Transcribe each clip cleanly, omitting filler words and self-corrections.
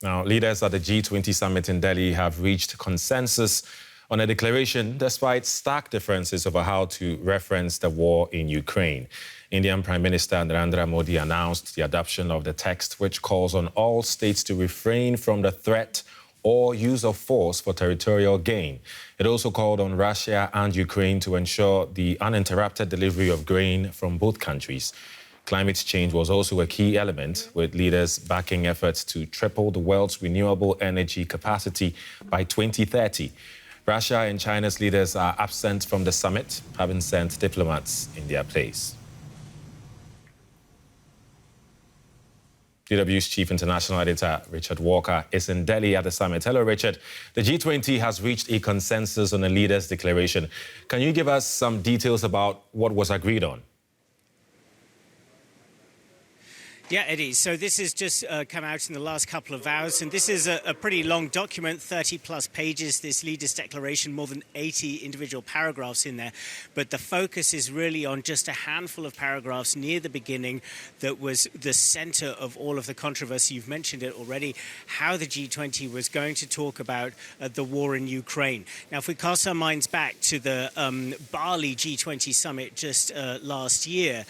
Now, leaders at the G20 summit in Delhi have reached consensus on a declaration despite stark differences over how to reference the war in Ukraine. Indian Prime Minister Narendra Modi announced the adoption of the text which calls on all states to refrain from the threat or use of force for territorial gain. It also called on Russia and Ukraine to ensure the uninterrupted delivery of grain from both countries. Climate change was also a key element, with leaders backing efforts to triple the world's renewable energy capacity by 2030. Russia and China's leaders are absent from the summit, having sent diplomats in their place. DW's Chief International Editor, Richard Walker, is in Delhi at the summit. Hello, Richard. The G20 has reached a consensus on a leaders' declaration. Can you give us some details about what was agreed on? Yeah, Eddie. So this has just come out in the last couple of hours, and this is a pretty long document, 30-plus pages, this leaders' declaration, more than 80 individual paragraphs in there. But the focus is really on just a handful of paragraphs near the beginning that was the center of all of the controversy. You've mentioned it already, how the G20 was going to talk about the war in Ukraine. Now, if we cast our minds back to the Bali G20 summit just last year,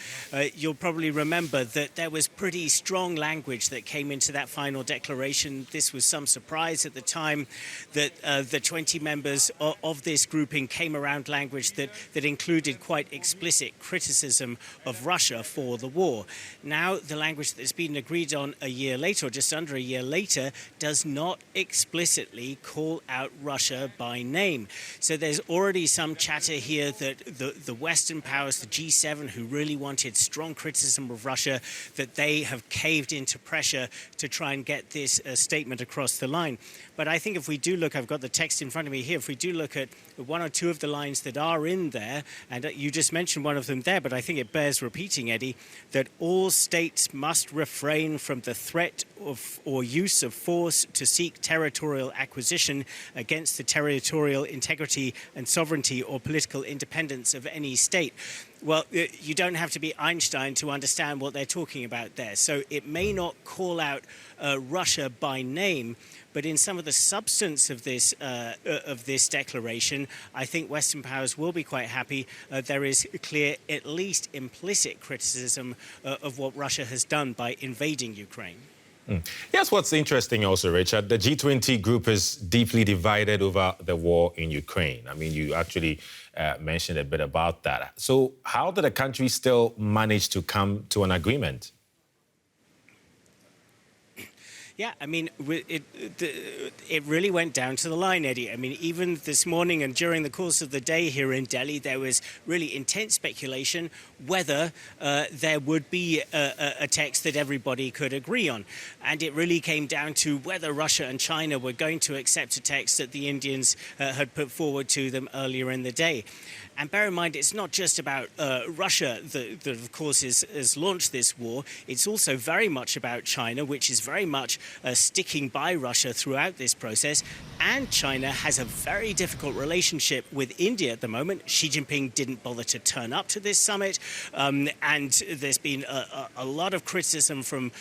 you'll probably remember that there was pretty strong language that came into that final declaration. This was some surprise at the time that the 20 members of this grouping came around language that included quite explicit criticism of Russia for the war. Now, the language that's been agreed on a year later, or just under a year later, does not explicitly call out Russia by name. So there's already some chatter here that the Western powers, the G7, who really wanted strong criticism of Russia, that they have caved into pressure to try and get this statement across the line. But I think if we do look, I've got the text in front of me here, if we do look at one or two of the lines that are in there, and you just mentioned one of them there, but I think it bears repeating, Eddie, that all states must refrain from the threat of or use of force to seek territorial acquisition against the territorial integrity and sovereignty or political independence of any state. Well, you don't have to be Einstein to understand what they're talking about there. So it may not call out Russia by name, but in some of the substance of this declaration, I think Western powers will be quite happy. There is clear, at least implicit criticism of what Russia has done by invading Ukraine. Yes, what's interesting also, Richard, the G20 group is deeply divided over the war in Ukraine. I mean, you actually mentioned a bit about that. So how did the country still manage to come to an agreement? Yeah, I mean, it really went down to the line, Eddie. I mean, even this morning and during the course of the day here in Delhi, there was really intense speculation whether there would be a text that everybody could agree on. And it really came down to whether Russia and China were going to accept a text that the Indians had put forward to them earlier in the day. And bear in mind, it's not just about Russia that, of course, has launched this war. It's also very much about China, which is very much sticking by Russia throughout this process. And China has a very difficult relationship with India at the moment. Xi Jinping didn't bother to turn up to this summit. And there's been a lot of criticism from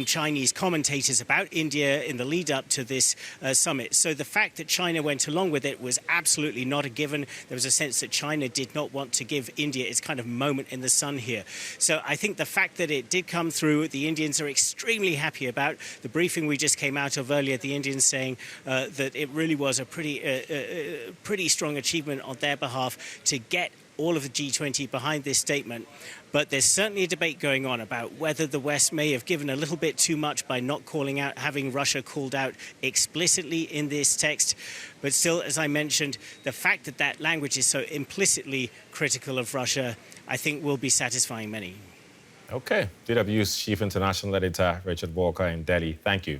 Chinese commentators about India in the lead up to this summit. So the fact that China went along with it was absolutely not a given. There was a sense that China did not want to give India its kind of moment in the sun here. So I think the fact that it did come through, the Indians are extremely happy about. The briefing we just came out of earlier, the Indians saying that it really was a pretty strong achievement on their behalf to get all of the G20 behind this statement. But there's certainly a debate going on about whether the West may have given a little bit too much by not calling out, having Russia called out explicitly in this text. But still, as I mentioned, the fact that that language is so implicitly critical of Russia, I think will be satisfying many. Okay. DW's Chief International Editor, Richard Walker in Delhi. Thank you.